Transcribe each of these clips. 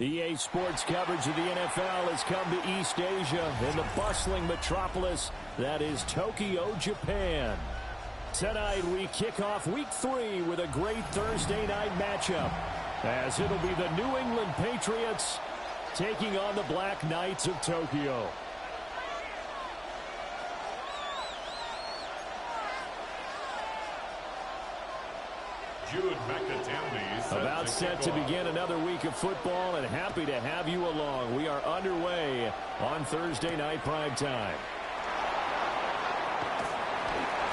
EA Sports coverage of the NFL has come to East Asia in the bustling metropolis that is Tokyo, Japan. Tonight we kick off Week 3 with a great Thursday night matchup, as it'll be the New England Patriots taking on the Black Knights of Tokyo. About set to begin another week of football, and happy to have you along. We are underway on Thursday night primetime.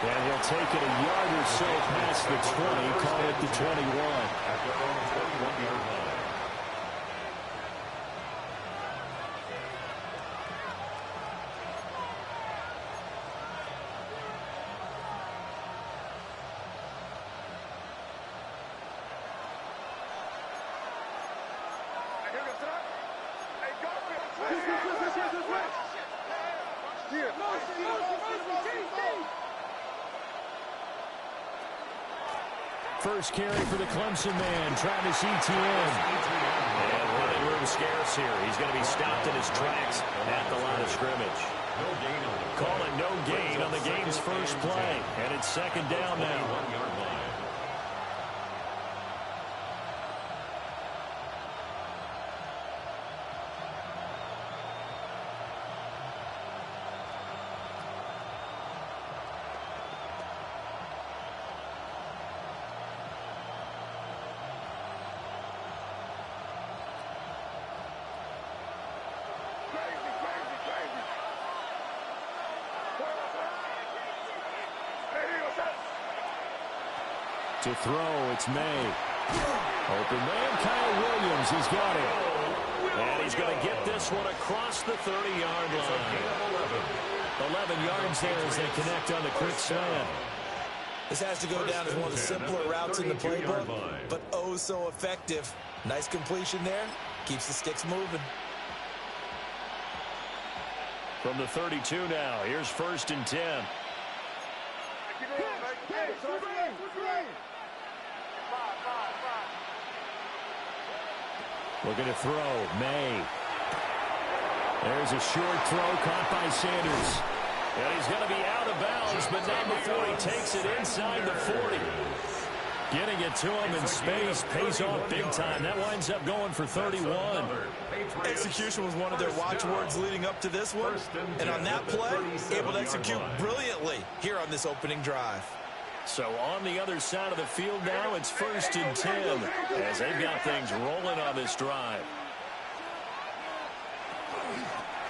And he'll take it a yard or so past the 20, call it the 21. At their own 21-yard line. First carry for the Clemson man, Travis Etienne. And running room scarce here. He's going to be stopped in his tracks at the line of scrimmage. Call it no gain on the game's first play. And it's second down now. To throw, it's May. Open man, Kyle Williams, he's got it. And he's going to get this one across the 30-yard line. 11 yards there as they connect on the quick slant. This has to go down as one of the simpler routes in the playbook, but oh so effective. Nice completion there. Keeps the sticks moving. From the 32 now, here's 1st and 10. Looking to throw, May. There's a short throw caught by Sanders. And he's going to be out of bounds, but not before he takes it inside the 40. Getting it to him in space pays off big time. That winds up going for 31. Execution was one of their watchwords leading up to this one. And on that play, able to execute brilliantly here on this opening drive. So on the other side of the field now, it's 1st and 10 as they've got things rolling on this drive.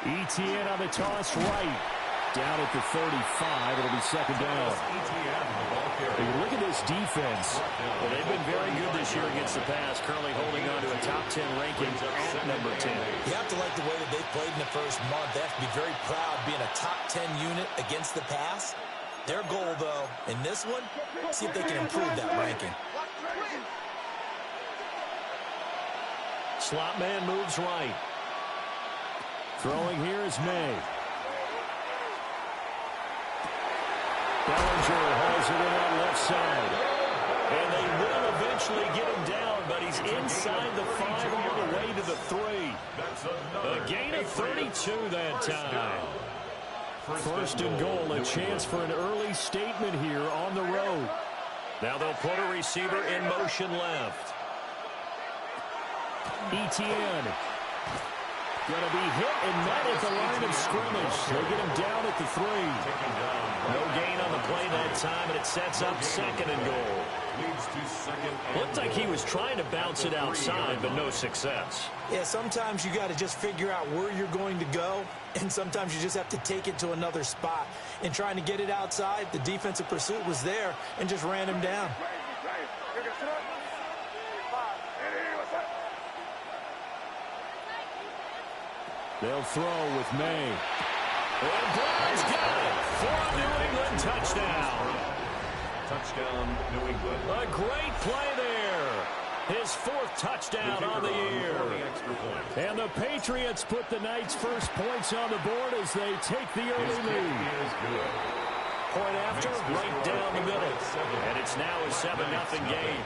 Etienne on the toss right. Down at the 35, it'll be second down. If you look at this defense, well, they've been very good this year against the pass, currently holding on to a top 10 ranking at number 10. You have to like the way that they've played in the first month. They have to be very proud being a top 10 unit against the pass. Their goal, though, in this one, see if they can improve that ranking. Slot man moves right. Throwing here is May. Bellinger hauls it in on left side. And they will eventually get him down, but he's inside the 5 all the way to the 3. A gain of 32 that time. 1st and goal, a chance for an early statement here on the road. Now they'll put a receiver in motion left. Etienne. Going to be hit and met at the line of scrimmage. They'll get him down at the 3. No gain on the play that time, and it sets up 2nd and goal. Looked like he was trying to bounce it outside, but no success. Yeah, sometimes you got to just figure out where you're going to go, and sometimes you just have to take it to another spot. And trying to get it outside, the defensive pursuit was there and just ran him down. They'll throw with May. And Brown's got it for a New England touchdown. Touchdown, New England. A great play there. His 4th touchdown on the year. And the Patriots put the Knights' first points on the board as they take the early lead. Point after, right down the middle. And it's now a 7-0 game.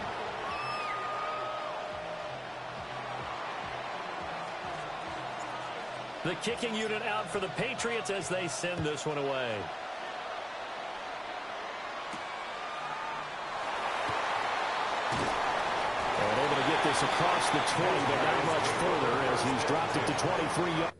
The kicking unit out for the Patriots as they send this one away. And able to get this across the 20, but not much further as he's dropped it to 23 yards.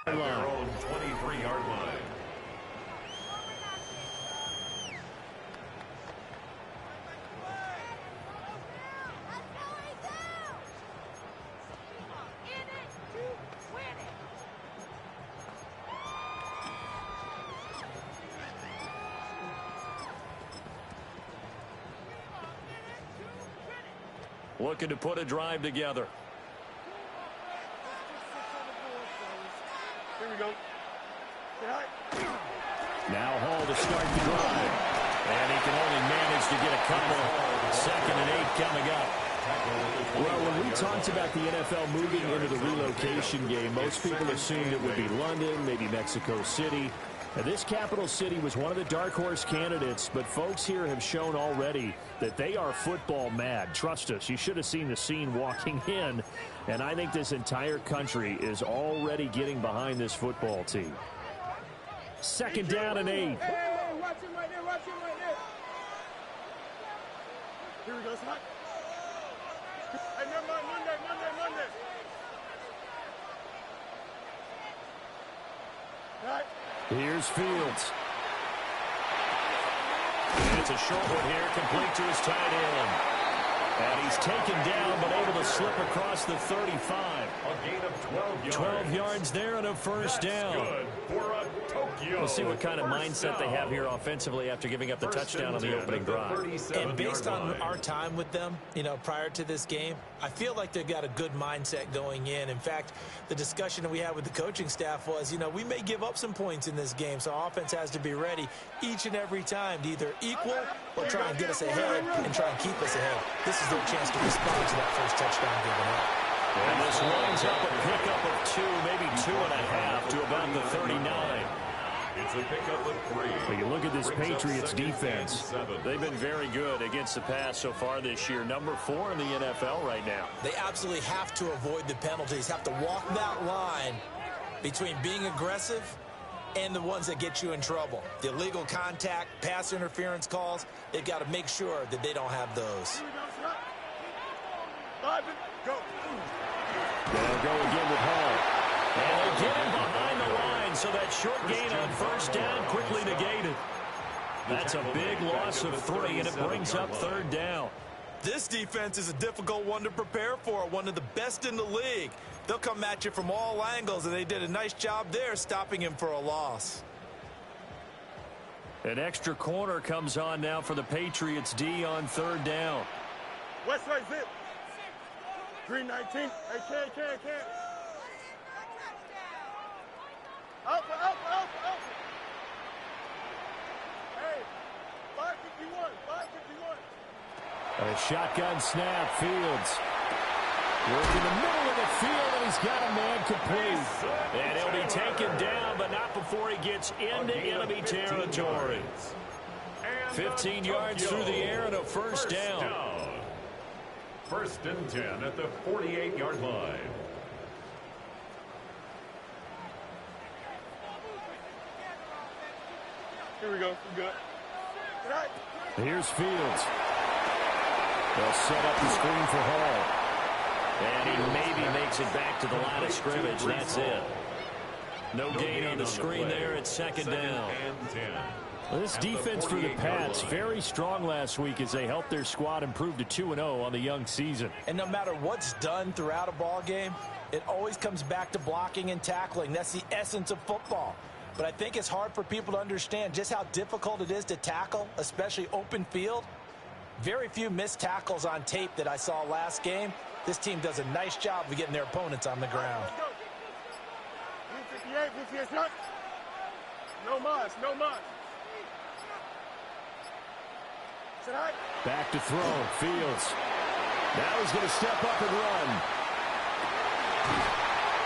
At their own 23-yard line. Looking to put a drive together. Here we go. Now Hall to start the drive. And he can only manage to get a couple. 2nd and 8 coming up. Well, when we talked about the NFL moving into the relocation game, most people assumed it would be London, maybe Mexico City. Now, this capital city was one of the dark horse candidates, but folks here have shown already that they are football mad. Trust us, you should have seen the scene walking in, and I think this entire country is already getting behind this football team. 2nd down and 8. Hey, watch him right there, watch him right there. Here we go, son. Hey, never mind, Monday. All right. Here's Fields. And it's a short one here, complete to his tight end. And he's taken down, but able to slip across the 35. A gain of 12 yards. 12 yards there and a first down. Good for a Tokyo. We'll see what kind of mindset they have here offensively after giving up the touchdown on the opening drive. And based on our time with them, prior to this game, I feel like they've got a good mindset going in. In fact, the discussion that we had with the coaching staff was, we may give up some points in this game, so our offense has to be ready each and every time to either equal or try and get us ahead and try and keep us ahead. This is their chance to respond to that first touchdown given up. And this winds up a pickup of 2, maybe 2.5 to about the 39. It's a pickup of 3. When you look at this Patriots defense, they've been very good against the pass so far this year. Number 4 in the NFL right now. They absolutely have to avoid the penalties, have to walk that line between being aggressive and the ones that get you in trouble. The illegal contact, pass interference calls, they've got to make sure that they don't have those. Go. They'll go again with Hall. And they get him behind the line. So that short gain on first down quickly negated. That's a big loss of 3, and it brings up third down. This defense is a difficult one to prepare for, one of the best in the league. They'll come at you from all angles, and they did a nice job there stopping him for a loss. An extra corner comes on now for the Patriots D on third down. West side zip. Green 19. Hey, can. Alpha. Hey, 551. A shotgun snap, Fields. Working the middle of the field, and he's got a man complete. And he'll be taken down, but not before he gets into enemy territory. 15 yards through the air and a first down. First and 10 at the 48-yard line. Here we go. We good. Right. Here's Fields. They'll set up the screen for Hall. And he maybe makes it back to the line of scrimmage. That's it. No gain on the screen there. It's second down. Well, this defense for the Pats, very strong last week as they helped their squad improve to 2-0 on the young season. And no matter what's done throughout a ball game, it always comes back to blocking and tackling. That's the essence of football. But I think it's hard for people to understand just how difficult it is to tackle, especially open field. Very few missed tackles on tape that I saw last game. This team does a nice job of getting their opponents on the ground. 58, shot. No mas. Back to throw, Fields. Now he's going to step up and run.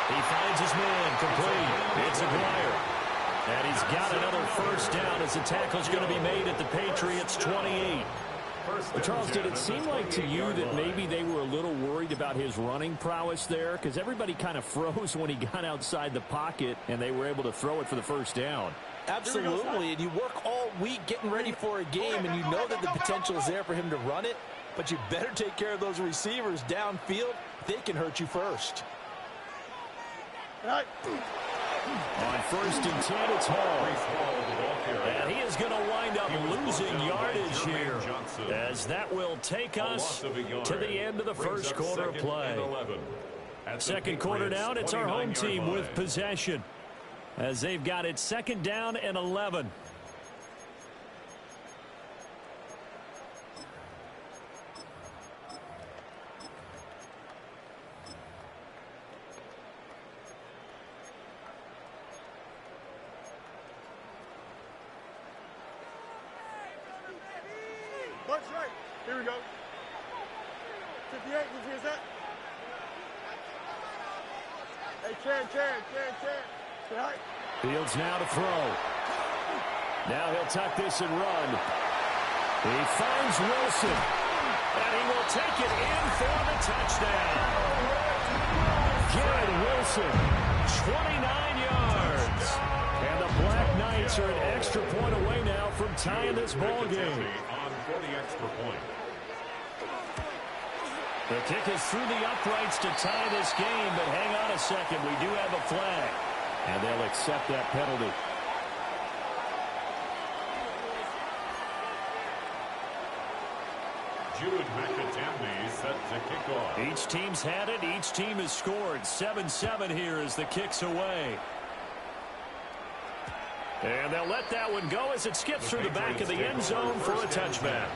He finds his man, complete. It's Aguirre. And he's got another first down as the tackle's going to be made at the Patriots' 28. Well, Charles, did it seem like to you that maybe they were a little worried about his running prowess there? Because everybody kind of froze when he got outside the pocket, and they were able to throw it for the first down. Absolutely, and you work all week getting ready for a game, and you know that the potential is there for him to run it, but you better take care of those receivers downfield. They can hurt you first. On first and 10, it's Hall. And he is going to wind up losing yardage here, as that will take us to the end of the first quarter of play. Second quarter down, it's our home team with possession, as they've got it second down and 11. Bunch right. Here we go. 58, who's that? Hey, Chan. Right. Fields now to throw. Now he'll tuck this and run. He finds Wilson. And he will take it in for the touchdown. Garrett Wilson, 29 yards. And the Black Knights are an extra point away now from tying this ball game. For the extra point. The kick is through the uprights to tie this game, but hang on a second. We do have a flag, and they'll accept that penalty. Jude McAtamney set to kick off. Each team's had it. Each team has scored. 7-7 here as the kick's away. And they'll let that one go as it skips through the back of the end zone for a touchback.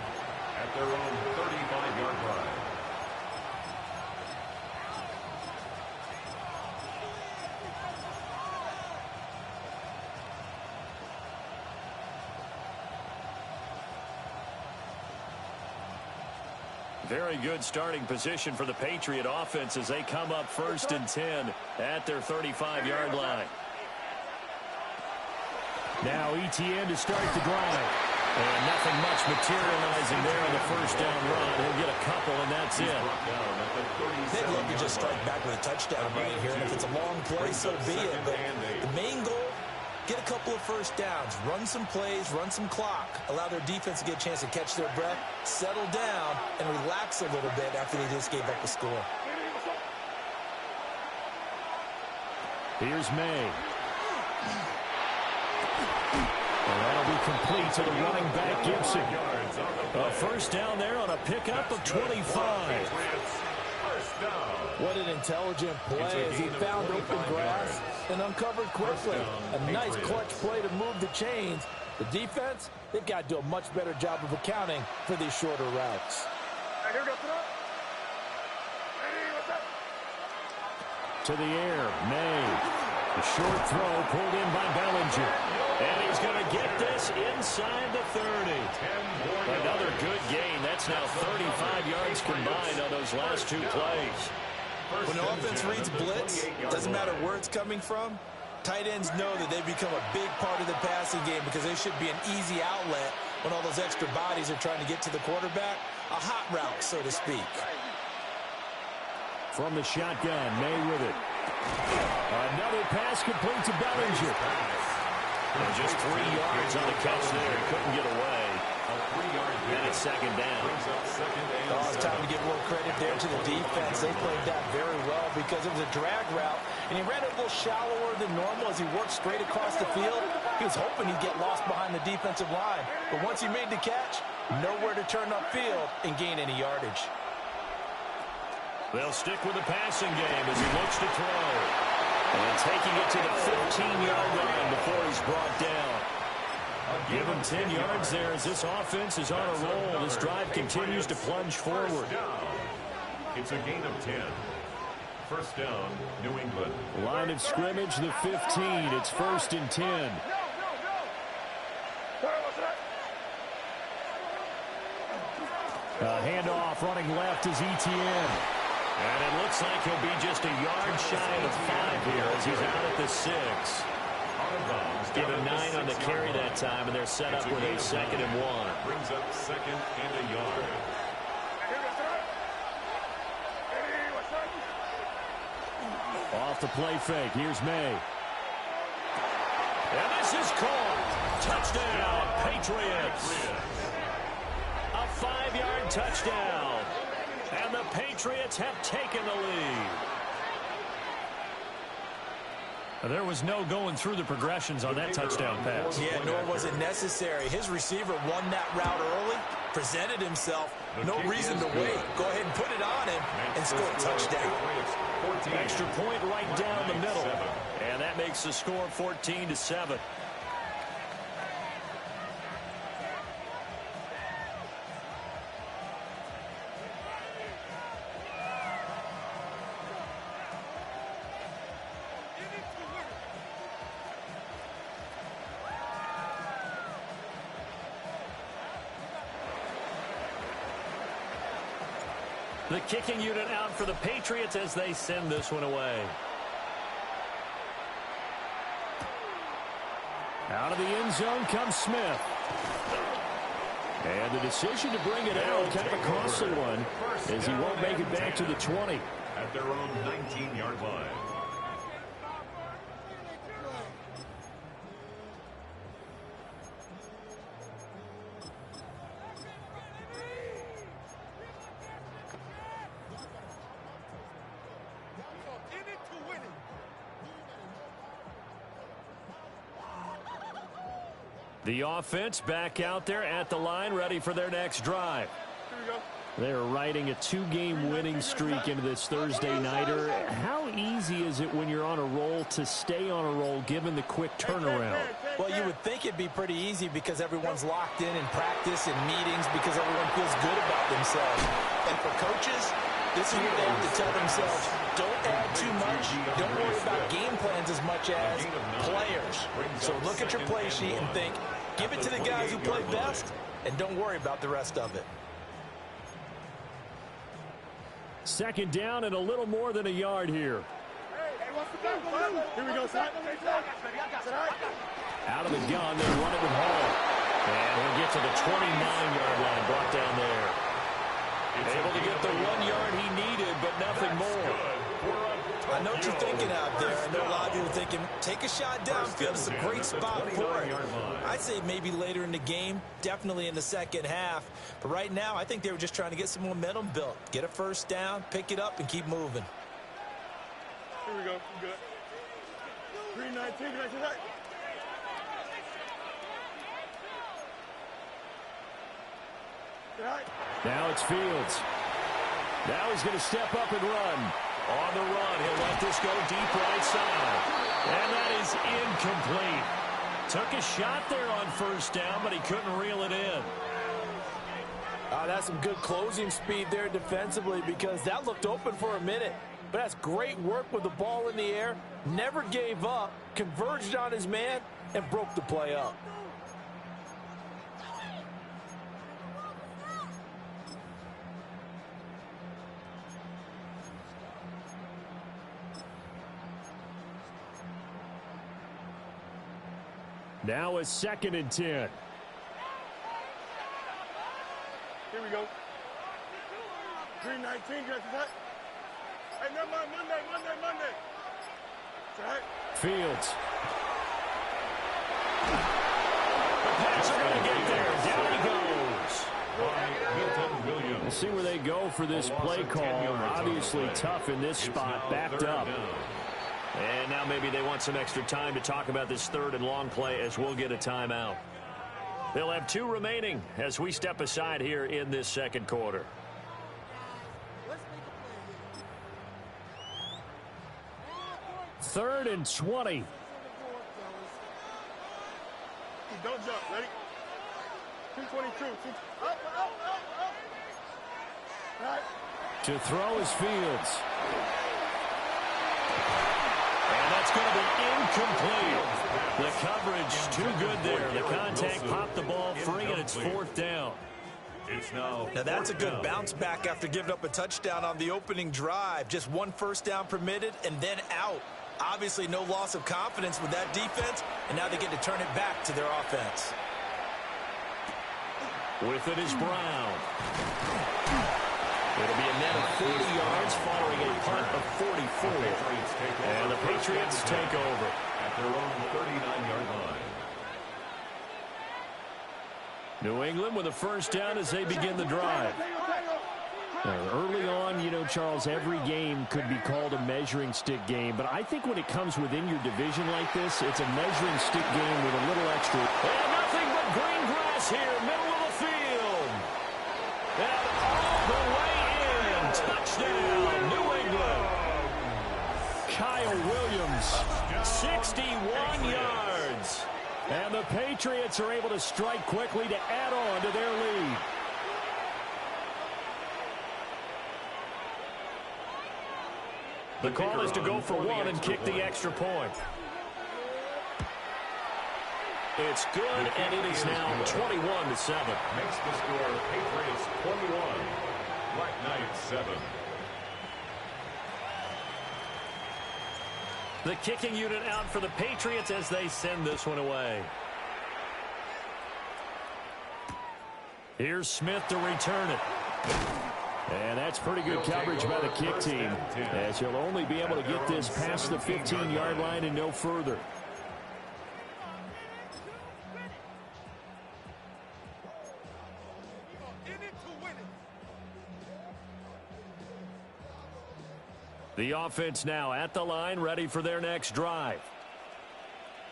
At their own 35-yard line. Very good starting position for the Patriot offense as they come up first and 10 at their 35-yard line. Now ETN to start the drive. And nothing much materializing there on the first down run. He'll get a couple, and that's it. They'd love to just strike back with a touchdown right here, and if it's a long play, so be it. But the main goal, get a couple of first downs, run some plays, run some clock, allow their defense to get a chance to catch their breath, settle down, and relax a little bit after they just gave up a score. Here's May. And that'll be complete to the running back, Gibson. A first down there on a pickup of 25. What an intelligent play as he found open grass and uncovered quickly. A nice clutch play to move the chains. The defense, they've got to do a much better job of accounting for these shorter routes. To the air, May. The short throw pulled in by Bellinger. And he's going to get this inside the 30. Another good gain. That's now 35 yards combined on those last two plays. When the offense reads blitz, doesn't matter where it's coming from, tight ends know that they've become a big part of the passing game because they should be an easy outlet when all those extra bodies are trying to get to the quarterback. A hot route, so to speak. From the shotgun, May with it. Another pass complete to Bellinger. And just 3 yards on the catch there. He couldn't get away. And it's second down. Oh, it's time to give more credit there to the defense. They played that very well because it was a drag route, and he ran it a little shallower than normal as he worked straight across the field. He was hoping he'd get lost behind the defensive line, but once he made the catch, nowhere to turn upfield and gain any yardage. They'll stick with the passing game as he looks to throw. And taking it to the 15-yard line before he's brought down. Give him 10 yards there as this offense is on a roll. This drive continues to plunge forward. It's a gain of 10. First down, New England. Line of scrimmage, the 15. It's first and 10. A handoff running left is ETN. And it looks like he'll be just a yard shy of 5 here as he's out at the 6. Given 9 on the carry that time, and they're set up with a 2nd and 1. Brings up 2nd and a yard. Off the play fake. Here's May. And this is caught. Touchdown, Patriots. A 5-yard touchdown. And the Patriots have taken the lead. There was no going through the progressions on that touchdown pass. Yeah, nor was it necessary. His receiver won that route early, presented himself. No reason to wait. Go ahead and put it on him and score a touchdown. Extra point right down the middle. And that makes the score 14-7. The kicking unit out for the Patriots as they send this one away. Out of the end zone comes Smith. And the decision to bring it out, kind of a costly one, as he won't make it back to the 20. At their own 19-yard line. The offense back out there at the line, ready for their next drive. They're riding a 2-game winning streak into this Thursday nighter. How easy is it when you're on a roll to stay on a roll given the quick turnaround? Well, you would think it'd be pretty easy because everyone's locked in practice and meetings because everyone feels good about themselves. And for coaches, this is what they have to tell themselves. Don't add too much. Don't worry about game plans as much as players. So look at your play sheet and think, give it to the guys who play best, and don't worry about the rest of it. Second down and a little more than a yard here. Here we go, son. Out of the gun, they run it with Hall. And we'll get to the 29-yard line, brought down there. Able to get the 1 yard he needed, but nothing more. I know what you're thinking out there. I know a lot of you are thinking, take a shot downfield. It's a great spot for it. I'd say maybe later in the game, definitely in the second half. But right now, I think they were just trying to get some momentum built. Get a first down, pick it up, and keep moving. Here we go. Good. Green 19, green 19. Now it's Fields. Now he's going to step up and run. On the run, he'll let this go deep right side. And that is incomplete. Took a shot there on first down, but he couldn't reel it in. That's some good closing speed there defensively, because that looked open for a minute. But that's great work with the ball in the air. Never gave up, converged on his man, and broke the play up. Now a 2nd and 10. Here we go. Green 19, green 19. Hey, never mind. Monday. It's all right. Fields. The Pats are going to get there. Down he goes. Milton Williams. We'll see where they go for this play call. Obviously tough in this spot, backed up. And now maybe they want some extra time to talk about this 3rd and long play, as we'll get a timeout. They'll have 2 remaining as we step aside here in this 2nd quarter. Third and 20. Don't jump. Ready? 222. Up. All right. To throw is Fields. And that's going to be incomplete. The coverage too good there. The contact popped the ball free, and it's 4th down. Now that's a good bounce back after giving up a touchdown on the opening drive. Just 1 first down permitted and then out. Obviously no loss of confidence with that defense, and now they get to turn it back to their offense. With it is Brown. It'll be a net of 40 yards following a punt of 44. And the Patriots take over at their own 39-yard line. New England with a first down as they begin the drive. Early on, you know, Charles, every game could be called a measuring stick game. But I think when it comes within your division like this, it's a measuring stick game with a little extra. And nothing but green grass here, middle of the field. And all the way in. Touchdown, New England. Kyle Williams, 61 yards. And the Patriots are able to strike quickly to add on to their lead. The call is to go for 1 and kick the extra point. It's good, and it is now 21-7. Makes the score Patriots 21, Black Knights 7. The kicking unit out for the Patriots as they send this one away. Here's Smith to return it. And that's pretty good coverage by the kick team, as he'll only be able to get this past the 15-yard line and no further. The offense now at the line, ready for their next drive.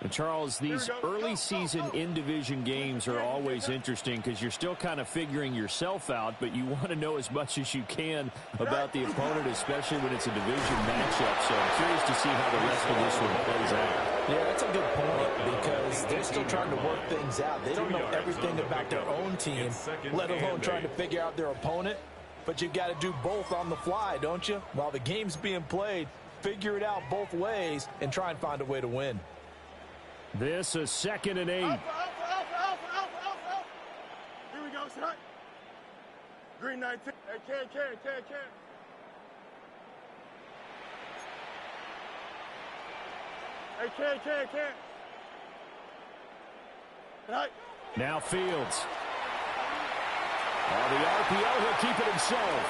And Charles, these early season in-division games are always interesting because you're still kind of figuring yourself out, but you want to know as much as you can about the opponent, especially when it's a division matchup. So I'm curious to see how the rest of this one plays out. Yeah, that's a good point because they're still trying to work things out. They don't know everything about their own team, let alone trying to figure out their opponent. But you've got to do both on the fly, don't you? While the game's being played, figure it out both ways and try and find a way to win. This is 2nd and 8. Alpha. Here we go, son. Green 19. Hey, can. Hey, can. Right. Now Fields. The RPO, he'll keep it himself.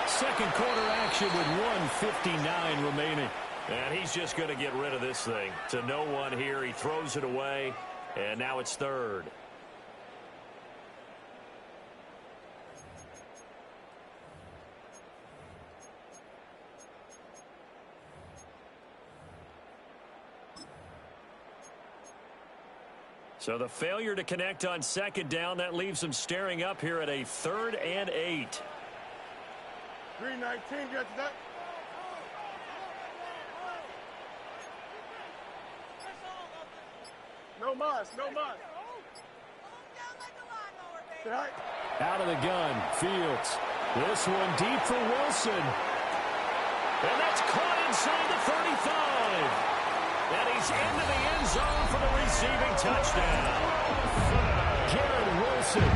Second quarter action with 1:59 remaining. And he's just going to get rid of this thing. To no one here. He throws it away. And now it's 3rd. So the failure to connect on second down, that leaves them staring up here at a 3rd and 8. 3:19, get that. No mas, no mas. Out of the gun, Fields. This one deep for Wilson. And that's caught inside the 35. And he's into the end zone for the receiving touchdown. Garrett Wilson.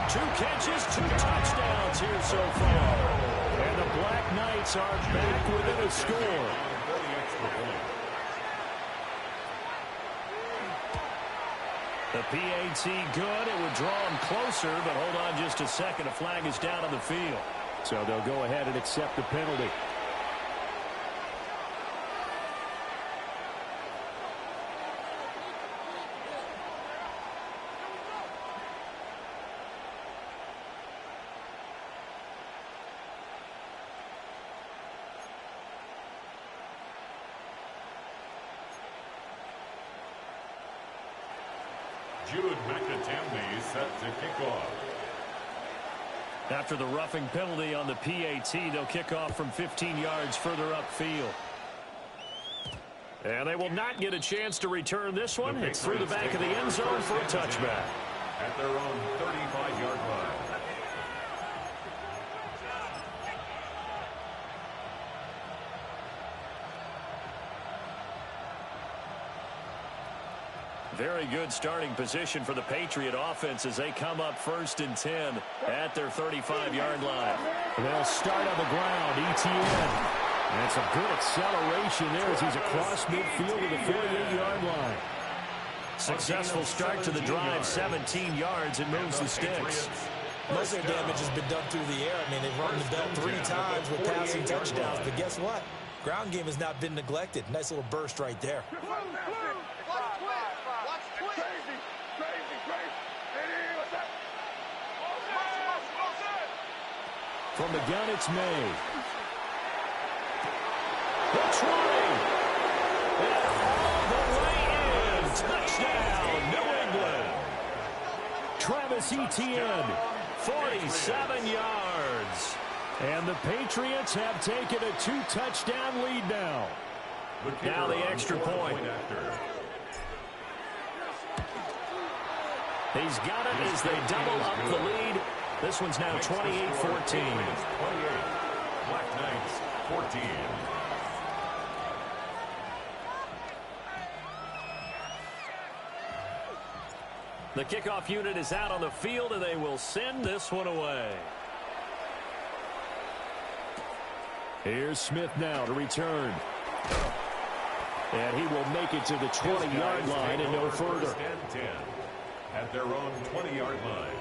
2 catches, 2 touchdowns here so far. And the Black Knights are back within a score. The PAT good. It would draw him closer, but hold on just a second. A flag is down on the field. So they'll go ahead and accept the penalty. Set to kick off. After the roughing penalty on the PAT, they'll kick off from 15 yards further upfield. And they will not get a chance to return this one. It's through the back of the end zone for a touchback. At their own 35-yard line. Very good starting position for the Patriot offense as they come up 1st and 10 at their 35-yard line. They'll start on the ground. ETN. That's a good acceleration there as he's across midfield to the 48-yard line. Successful start to the drive, 17 yards, and moves the sticks. Most of their damage has been done through the air. I mean, they've run the belt 3 times with passing touchdowns, but guess what? Ground game has not been neglected. Nice little burst right there. From the gun, it's May. The 20. And all the way in. Touchdown, New England. Travis Etienne, 47 yards. And the Patriots have taken a 2-touchdown lead now. Now the extra point. He's got it as they double up the lead. This one's now 28-14. 28. Black Knights, 14. The kickoff unit is out on the field, and they will send this one away. Here's Smith now to return. And he will make it to the 20-yard line and no further. At their own 20-yard line.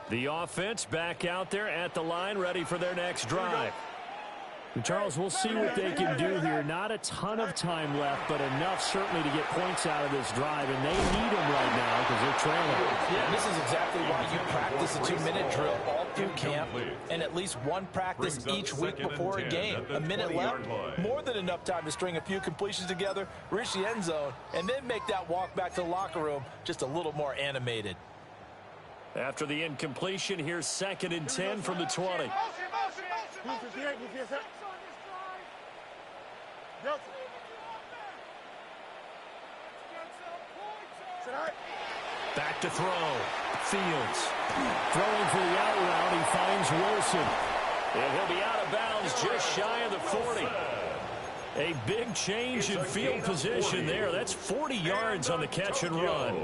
The offense back out there at the line, ready for their next drive. And Charles, we'll see what they can do here. Not a ton of time left, but enough certainly to get points out of this drive, and they need them right now because they're trailing. Yeah, this is exactly why you practice a 2-minute drill all through camp and at least one practice each week before a game. A minute left, more than enough time to string a few completions together, reach the end zone, and then make that walk back to the locker room just a little more animated. After the incompletion, here's 2nd and 10 from the 20. Back to throw. Fields. Throwing for the out route. He finds Wilson. And he'll be out of bounds just shy of the 40. A big change in field position there. That's 40 yards on the catch and run.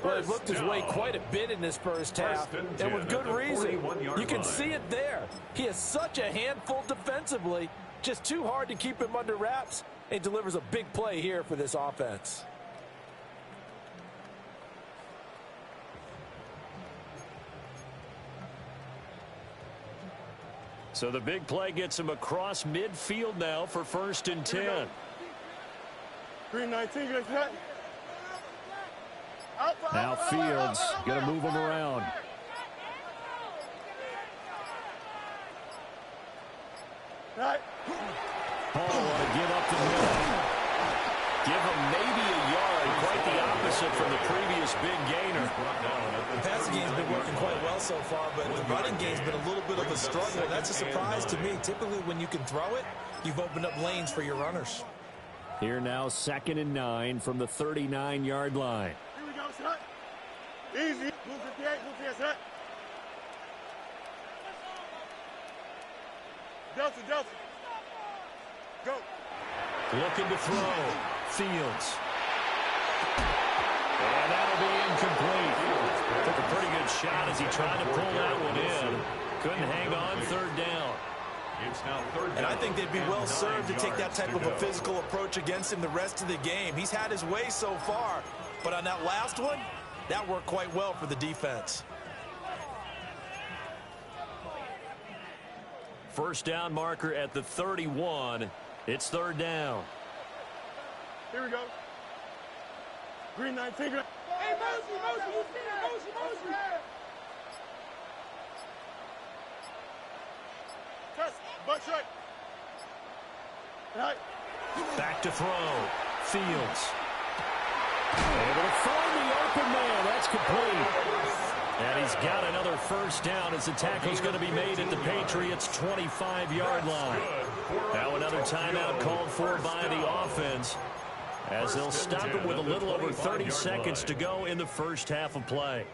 Well, he looked his way quite a bit in this first half, and with good reason. You can see it there. He is such a handful defensively, just too hard to keep him under wraps, and delivers a big play here for this offense. So the big play gets him across midfield now for 1st and 10. 3:19, get that. Now Fields going to move him around. reversal from the previous big gainer. The passing game's been working quite well so far, but the running game's been a little bit of a struggle. That's a surprise to me. Typically, when you can throw it, you've opened up lanes for your runners. Here now, 2nd and 9 from the 39-yard line. Here we go, set. Easy. Blue 58, blue 58, set. Delta, Delta. Go. Looking to throw. Fields. And that'll be incomplete. Took a pretty good shot as he tried to pull that one in. Couldn't hang on, 3rd down. It's now 3rd down. And I think they'd be well served to take that type of a physical approach against him the rest of the game. He's had his way so far, but on that last one, that worked quite well for the defense. First down marker at the 31. It's 3rd down. Here we go. Green 19. Hey, Mosey. Test. Butt right. Right. Back to throw. Fields. Able to find the open man. That's complete. And he's got another first down as the tackle's going to be made at the Patriots' 25-yard line. Now another timeout called for by the offense as they'll stop it with a little over 30 seconds to go in the first half of play.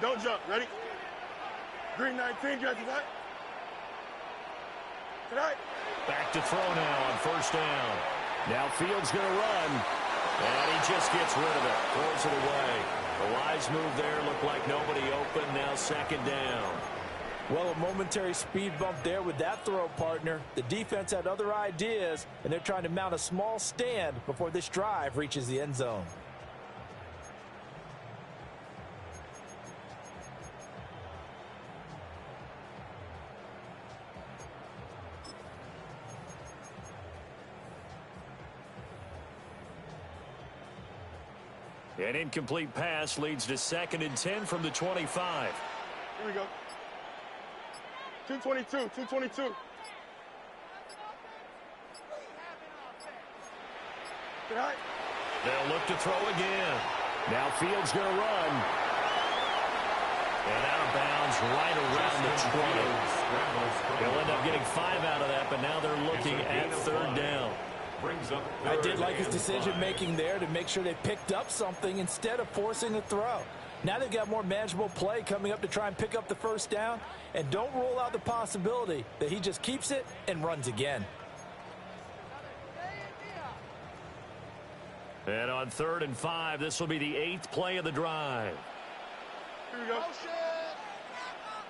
Don't jump. Ready? Green 19. Get to that. Tonight. Back to throw now on first down. Now Fields going to run. And he just gets rid of it. Throws it away. The wise move there. Looked like nobody open. Now 2nd down. Well, a momentary speed bump there with that throw, partner. The defense had other ideas, and they're trying to mount a small stand before this drive reaches the end zone. An incomplete pass leads to 2nd and 10 from the 25. Here we go. 222. Tonight. They'll look to throw again. Now Fields going to run. And out of bounds right around the 20. They'll end up getting 5 out of that, but now they're looking at 3rd down. I did like his decision-making there to make sure they picked up something instead of forcing a throw. Now they've got more manageable play coming up to try and pick up the first down, and don't rule out the possibility that he just keeps it and runs again. And on 3rd and 5, this will be the 8th play of the drive. Here we go.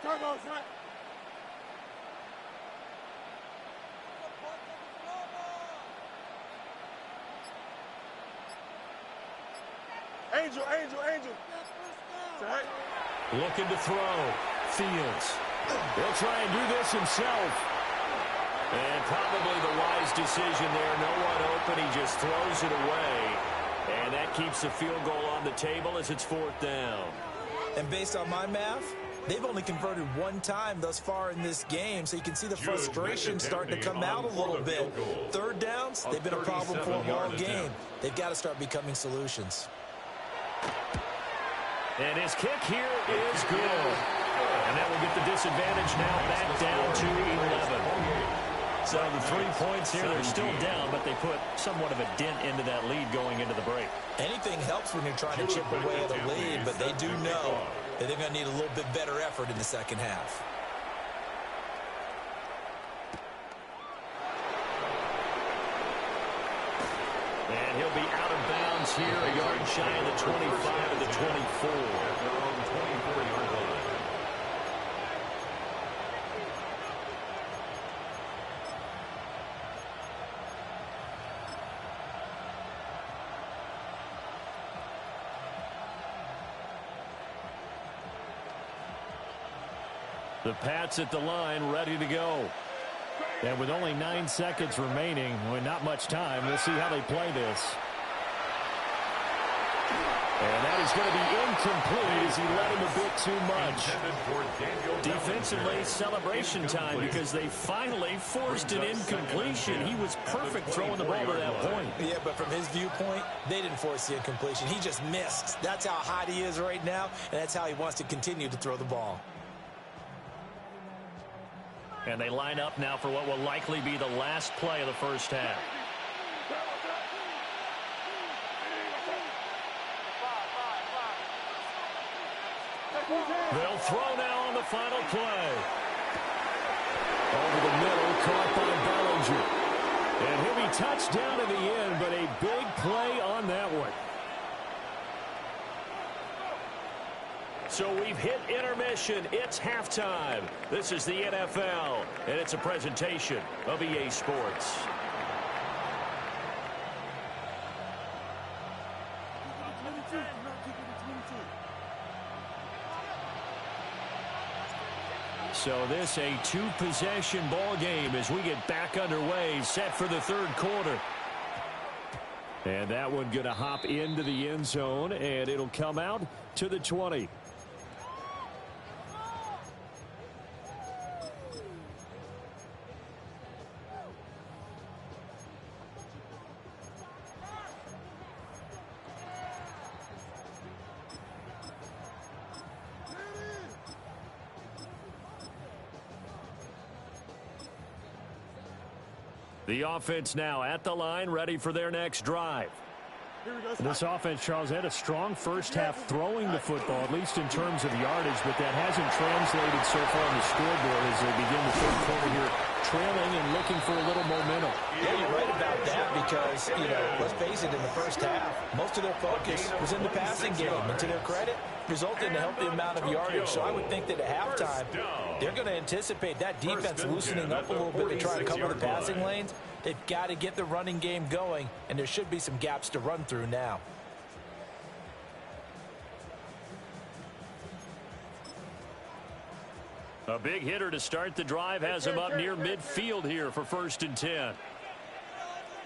Turbo, son. Angel. Tonight. Looking to throw. Fields. He'll try and do this himself. And probably the wise decision there. No one open. He just throws it away. And that keeps the field goal on the table as it's 4th down. And based on my math, they've only converted one time thus far in this game, so you can see the frustration starting to come out a little bit. 3rd downs, they've been a problem for them all game. They've got to start becoming solutions. And his kick here is good. And that will get the disadvantage now back down to 11. So the 3 points here, they're still down, but they put somewhat of a dent into that lead going into the break. Anything helps when you're trying to chip away at a lead, but they do know that they're going to need a little bit better effort in the second half. And he'll be out of bounds here, a yard shy of the 25 of the 24. Their own 24-yard line. The Pats at the line, ready to go. And with only 9 seconds remaining, with not much time, we'll see how they play this. And that is going to be incomplete as he let him a bit too much. Defensively, celebration time because they finally forced an incompletion. He was perfect throwing the ball to that point. Yeah, but from his viewpoint, they didn't force the incompletion. He just missed. That's how hot he is right now, and that's how he wants to continue to throw the ball. And they line up now for what will likely be the last play of the first half. They'll throw now on the final play. Over the middle, caught by Bellinger. And he'll be touched down in the end, but a big play on that one. So we've hit intermission. It's halftime. This is the NFL, and it's a presentation of EA Sports. So this a two-possession ball game as we get back underway, set for the third quarter. And that one going to hop into the end zone, and it'll come out to the 20. The offense now at the line, ready for their next drive. This offense, Charles, had a strong first half throwing the football, at least in terms of yardage, but that hasn't translated so far on the scoreboard as they begin the third quarter here, trailing and looking for a little momentum. Yeah, you're right about that because, let's face it, in the first half, most of their focus was in the passing game. And to their credit, resulted in a healthy amount of yardage. So I would think that at halftime, they're going to anticipate that defense loosening up a little bit to try to cover the passing lanes. They've got to get the running game going, and there should be some gaps to run through now. A big hitter to start the drive has him up near midfield here for 1st and 10.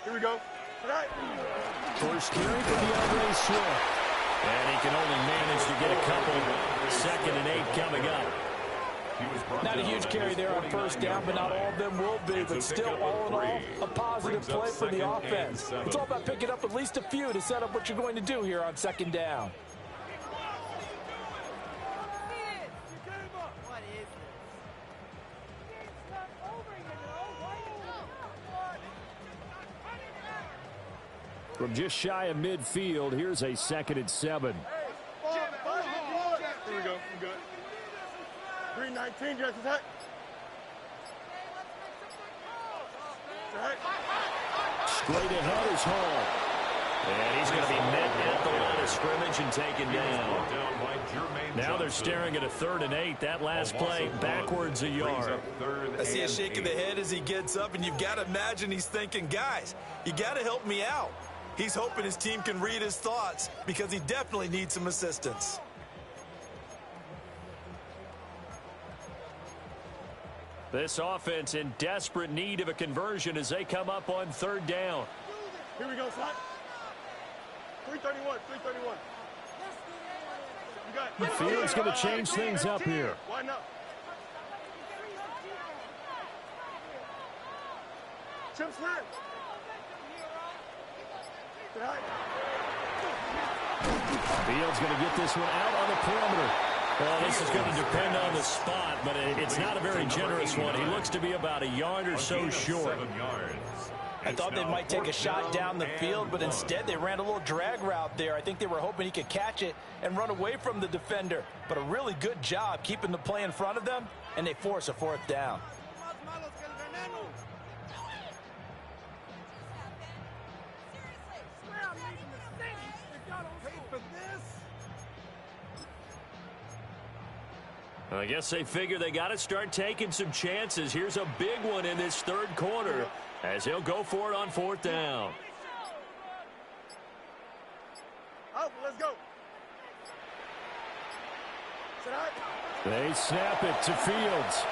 Here we go. First carry for DeAndre Swift. And he can only manage to get a couple. 2nd and 8 coming up. Not a huge carry there on first down, but not all of them will be. But still, all in all, a positive play for the offense. It's all about picking up at least a few to set up what you're going to do here on 2nd down. From just shy of midfield, here's a 2nd and 7. Here we go. We good. 319, just attack. Straight ahead is Hall. And he's going to be met at the line of scrimmage and taken down. Now they're staring at a 3rd and 8. That last play backwards a yard. I see a shake of the head as he gets up, and you've got to imagine he's thinking, guys, you got to help me out. He's hoping his team can read his thoughts because he definitely needs some assistance. This offense in desperate need of a conversion as they come up on 3rd down. Here we go, slot. 331, 331. The field's going to change things up here. Why not? Chip snap. Fields going to get this one out on the perimeter. Well, this is going to depend on the spot, but it's not a very generous one. He looks to be about a yard or so short. I thought they might take a shot down the field, but instead they ran a little drag route there. I think they were hoping he could catch it and run away from the defender. But a really good job keeping the play in front of them, and they force a 4th down. I guess they figure they got to start taking some chances. Here's a big one in this 3rd quarter as he'll go for it on 4th down. Out, let's go. They snap it to Fields.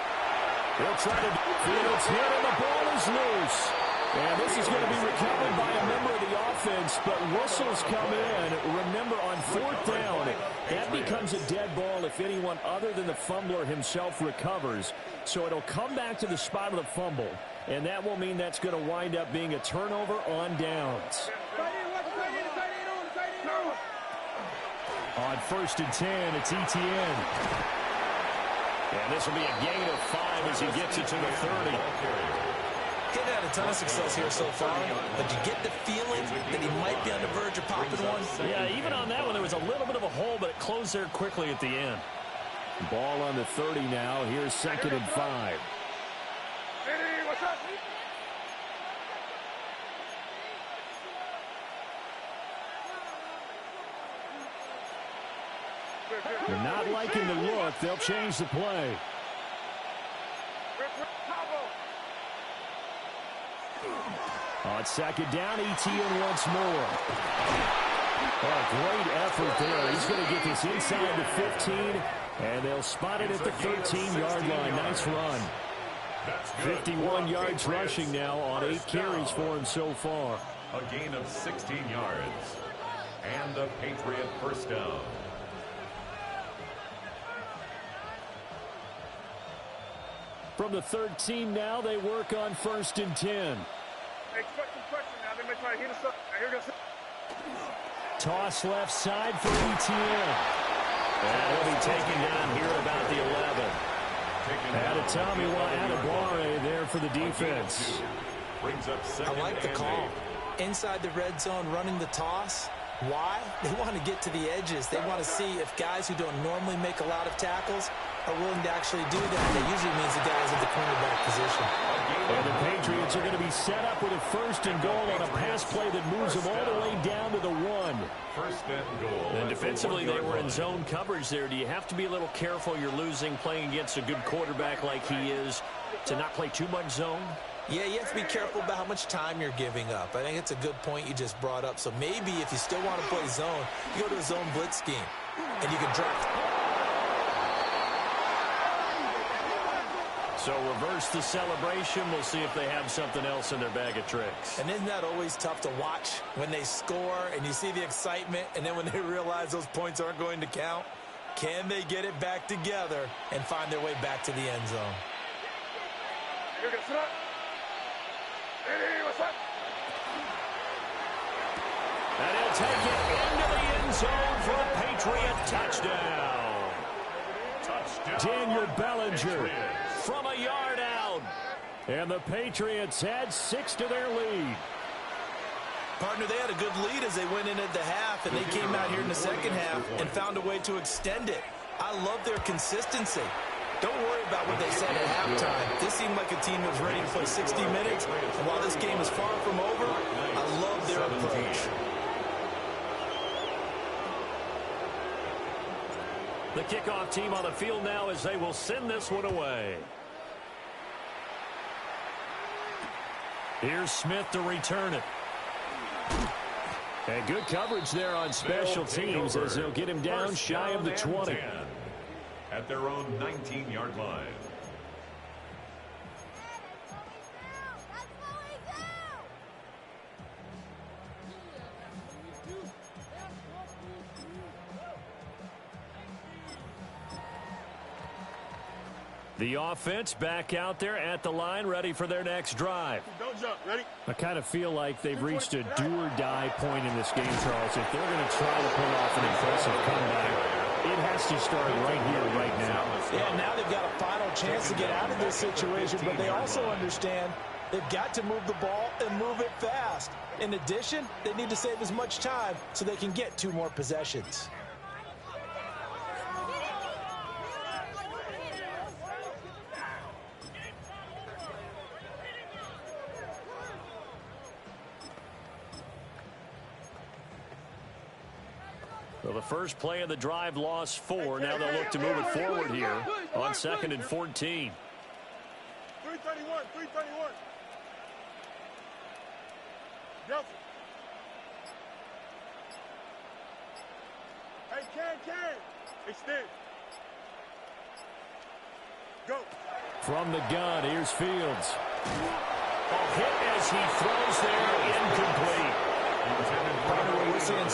They'll try to Fields hit and the ball is loose. And this is going to be recovered by a member of the offense. distance, but whistles come in. Remember, on fourth down, that becomes a dead ball if anyone other than the fumbler himself recovers. So it'll come back to the spot of the fumble, and that will mean that's going to wind up being a turnover on downs. On 1st and 10, it's Etienne. And this will be a gain of 5 as he gets it to the 30. He's had a ton of success here so far, but you get the feeling that he might be on the verge of popping one. Yeah, even on that one, there was a little bit of a hole, but it closed there quickly at the end. Ball on the 30 now. Here's 2nd and 5. They're not liking the look. They'll change the play. On 2nd down, Etienne once more. Oh, great effort there. He's going to get this inside the 15, and they'll spot it at the 13-yard line. Nice run. 51 yards rushing now on 8 carries for him so far. A gain of 16 yards. And a Patriot first down. From the 13 now, they work on 1st and 10. Expect some pressure now. They may try to hit us up. Here goes. Toss left side for Etienne. That'll be taken down here at about the 11. Adebawore there for the defense. I like the call. Inside the red zone, running the toss. Why? They want to get to the edges. They want to see if guys who don't normally make a lot of tackles are willing to actually do that. That usually means the guys in the cornerback position. And the Patriots are going to be set up with a 1st and goal on a pass play that moves them all the way down to the 1. 1st and goal. And defensively, they were in zone coverage there. Do you have to be a little careful? You're losing playing against a good quarterback like he is to not play too much zone? Yeah, you have to be careful about how much time you're giving up. I think it's a good point you just brought up. So maybe if you still want to play zone, you go to a zone blitz scheme, and you can draft. So reverse the celebration. We'll see if they have something else in their bag of tricks. And isn't that always tough to watch when they score and you see the excitement, and then when they realize those points aren't going to count? Can they get it back together and find their way back to the end zone? Here goes. Sit up. Hey, what's up? And he'll take it into the end zone for a Patriot touchdown. Daniel Bellinger From a yard out. And the Patriots add 6 to their lead. Partner, they had a good lead as they went into the half, and they came out here in the second half and found a way to extend it. I love their consistency. Don't worry about what they said at halftime. This seemed like a team that was ready to play 60 minutes, and while this game is far from over, I love their approach. The kickoff team on the field now as they will send this one away. Here's Smith to return it. And good coverage there on special teams as they'll get him down shy of the 20. At their own 19-yard line. The offense back out there at the line, ready for their next drive. Don't jump. Ready? I kind of feel like they've reached a do-or-die point in this game, Charles. If they're going to try to pull off an impressive comeback, it has to start right here, right now. Yeah, now they've got a final chance to get out of this situation, but they also understand they've got to move the ball and move it fast. In addition, they need to save as much time so they can get 2 more possessions. Well, the first play of the drive lost 4. Now they'll look to move it forward here on 2nd and 14. 331. 331. Delta. Hey, can. Extend. Go. From the gun, here's Fields. A hit as he throws there, incomplete.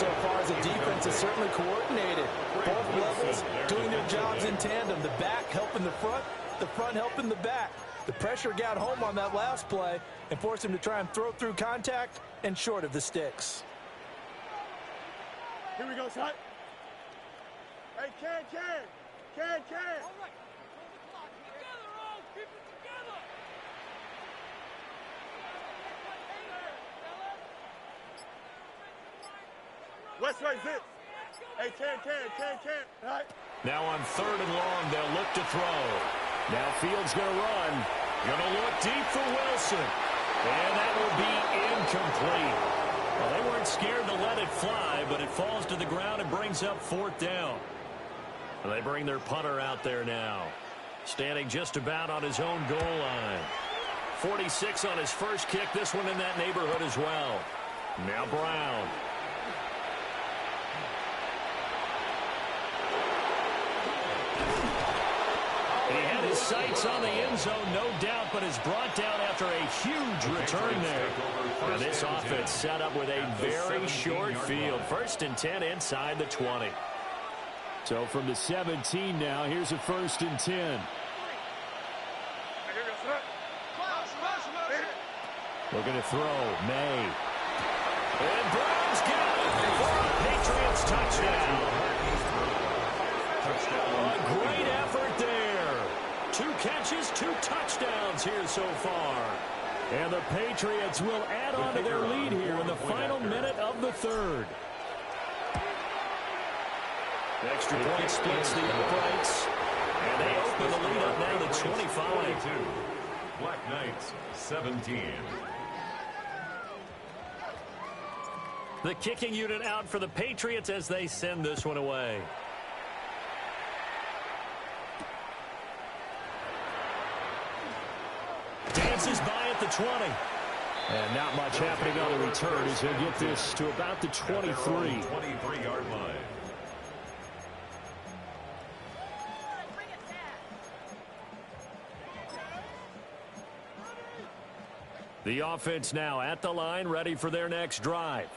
so far as the defense is certainly coordinated. Both levels doing their jobs in tandem. The back helping the front helping the back. The pressure got home on that last play and forced him to try and throw through contact and short of the sticks. Here we go, son. Hey, Can. West right, zip. Hey, Can. All right. Now on 3rd and long, they'll look to throw. Now Fields going to run. Going to look deep for Wilson. And that will be incomplete. Well, they weren't scared to let it fly, but it falls to the ground and brings up 4th down. Well, they bring their punter out there now. Standing just about on his own goal line. 46 on his first kick. This one in that neighborhood as well. Now Brown. He had his sights on the end zone, no doubt, but is brought down after a huge return there. Now this offense set up with a very short field. 1st and 10 inside the 20. So from the 17 now, here's a 1st and 10. Looking to throw. May. And Brown's got it for a Patriots touchdown. A great effort there. 2 catches, 2 touchdowns here so far. And the Patriots will add on to their lead here in the final minute of the 3rd. The extra point splits the uprights. And they open the lead up now to 25. Black Knights, 17. The kicking unit out for the Patriots as they send this one away. Dances by at the 20. And not much happening on the return as he'll get this to about the 23. 23-yard line. The offense now at the line, ready for their next drive.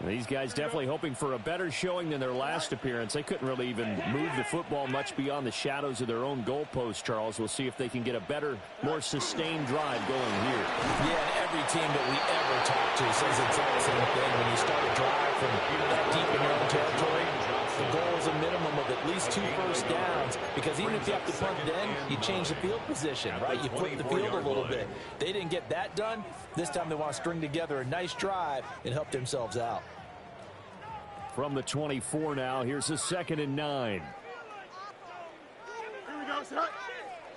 These guys definitely hoping for a better showing than their last appearance. They couldn't really even move the football much beyond the shadows of their own goalpost, Charles. We'll see if they can get a better, more sustained drive going here. Yeah, and every team that we ever talk to says it's all the same thing. When you start a drive from that deep in your own territory, the goal is a minimum of at least 2 first downs, because even if you have to punt then, you change the field position, right? You flip the field a little bit. They didn't get that done. This time they want to string together a nice drive and help themselves out. From the 24 now, here's a 2nd and 9. Here we go, son.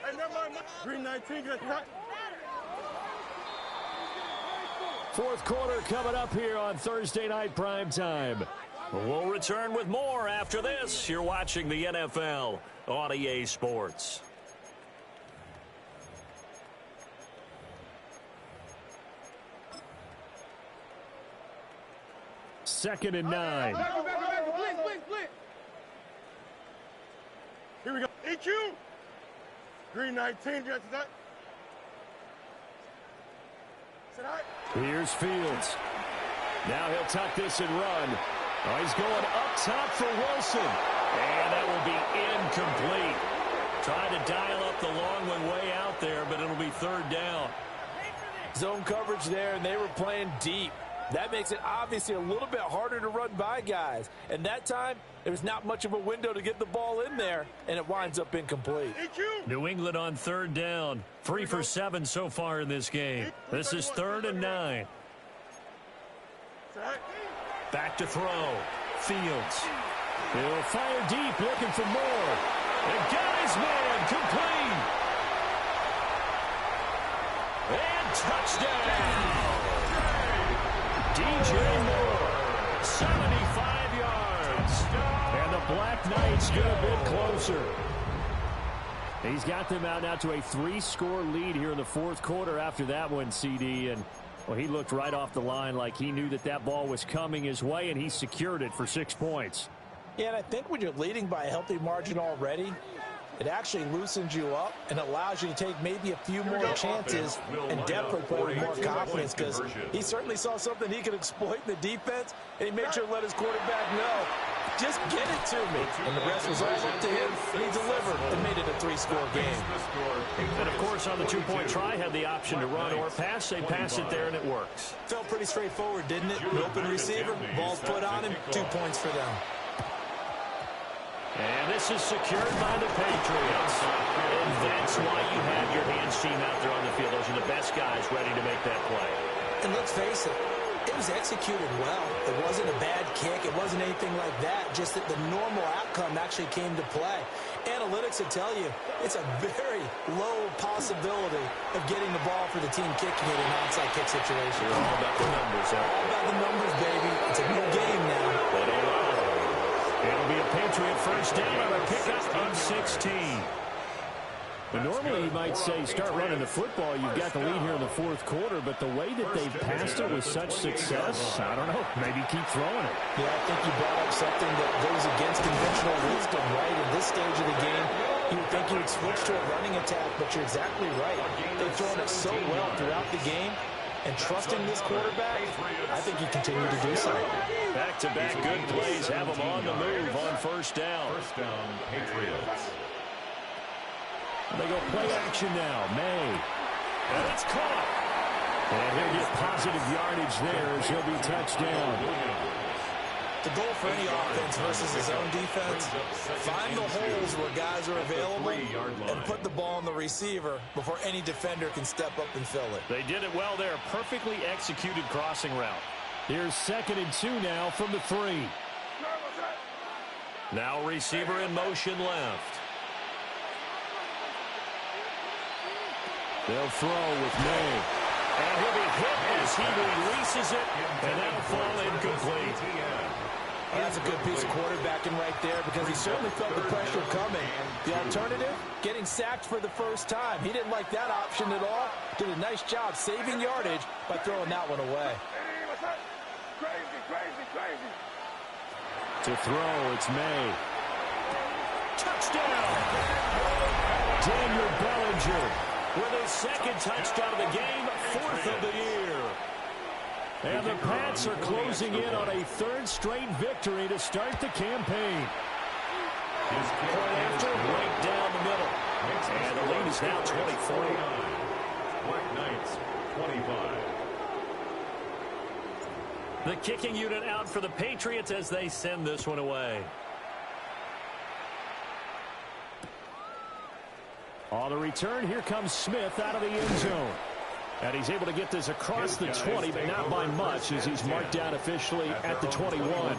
Hey, never mind. Green 19, get that. 4th quarter coming up here on Thursday Night Primetime. We'll return with more after this. You're watching the NFL on EA Sports. Second and 9. Blitz. Here we go. EQ. Green 19, get that. Here's Fields. Now he'll tuck this and run. Oh, he's going up top for Wilson. And that will be incomplete. Trying to dial up the long one way out there, but it'll be 3rd down. Zone coverage there, and they were playing deep. That makes it obviously a little bit harder to run by guys. And that time, there was not much of a window to get the ball in there, and it winds up incomplete. New England on 3rd down. 3 for 7 so far in this game. This is 3rd and 9. Back to throw. Fields. He'll fire deep, looking for more. And got his man complete. And touchdown. DJ Moore, 75 yards. And the Black Knights get a bit closer. He's got them out now to a 3-score lead here in the 4th quarter after that one, CD. And, well, he looked right off the line like he knew that that ball was coming his way, and he secured it for 6 points. Yeah, and I think when you're leading by a healthy margin already, It actually loosens you up and allows you to take maybe a few more chances and definitely play with more confidence, because he certainly saw something he could exploit in the defense, and he made sure to let his quarterback know, just get it to me. And the rest was all up to him, and he delivered and made it a 3-score game. And, of course, on the two-point try, had the option to run or pass. They pass it there, and it works. Felt pretty straightforward, didn't it? An open receiver, ball's put on him, 2 points for them. And this is secured by the Patriots. And that's why you have your hands team out there on the field. Those are the best guys ready to make that play. And let's face it, it was executed well. It wasn't a bad kick. It wasn't anything like that. Just that the normal outcome actually came to play. Analytics will tell you it's a very low possibility of getting the ball for the team kicking it in an onside kick situation. It's all about the numbers. All about the numbers, baby. It's a new game now. They don't lie. It'll be a Patriot first down on a pickup of 16. But normally you might say start running the football. You've got the lead here in the fourth quarter, but the way that they've passed it with such success, I don't know, maybe keep throwing it. Yeah, I think you brought up something that goes against conventional wisdom, right? In this stage of the game, you would think you would switch to a running attack, but you're exactly right. They've thrown it so well throughout the game, and trusting this quarterback, I think you continue to do so. Back-to-back good plays have them on the move on first down. First down, Patriots. They go play action now. May. And it's caught. And he'll get positive yardage there as he'll be touchdown. The goal for any offense versus his own defense, find the holes where guys are available and put the ball on the receiver before any defender can step up and fill it. They did it well there. Perfectly executed crossing route. Here's 2nd and 2 now from the 3. Now receiver in motion left. They'll throw with May. And he'll be hit as he releases it, and that'll fall incomplete. Well, that's a good piece of quarterbacking right there, because he certainly felt the pressure coming. The alternative, getting sacked for the first time. He didn't like that option at all. Did a nice job saving yardage by throwing that one away. To throw, it's May. Touchdown! Daniel Bellinger with his 2nd touchdown of the game, 4th of the year. And the Pats are closing in on a 3rd straight victory to start the campaign. Point after, right down the middle. And the lead is now 24. Black Knights, 25. The kicking unit out for the Patriots as they send this one away. On the return, here comes Smith out of the end zone. And he's able to get this across the 20, but not by much, as he's marked down officially at the 21.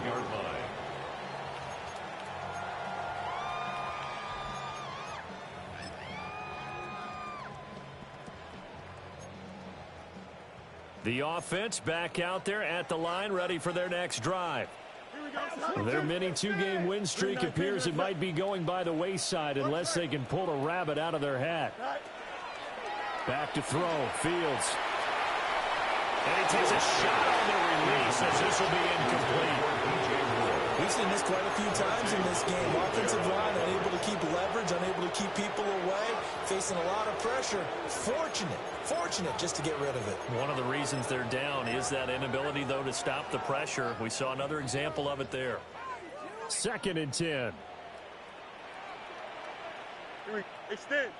The offense back out there at the line, ready for their next drive. Their mini 2-game win streak appears it might be going by the wayside unless they can pull a rabbit out of their hat. Back to throw, Fields. And he takes a shot on the release as this will be incomplete. We've seen this quite a few times in this game. Offensive line unable to keep leverage, unable to keep people away, facing a lot of pressure. Fortunate just to get rid of it. One of the reasons they're down is that inability, though, to stop the pressure. We saw another example of it there. 2nd and 10. Extend.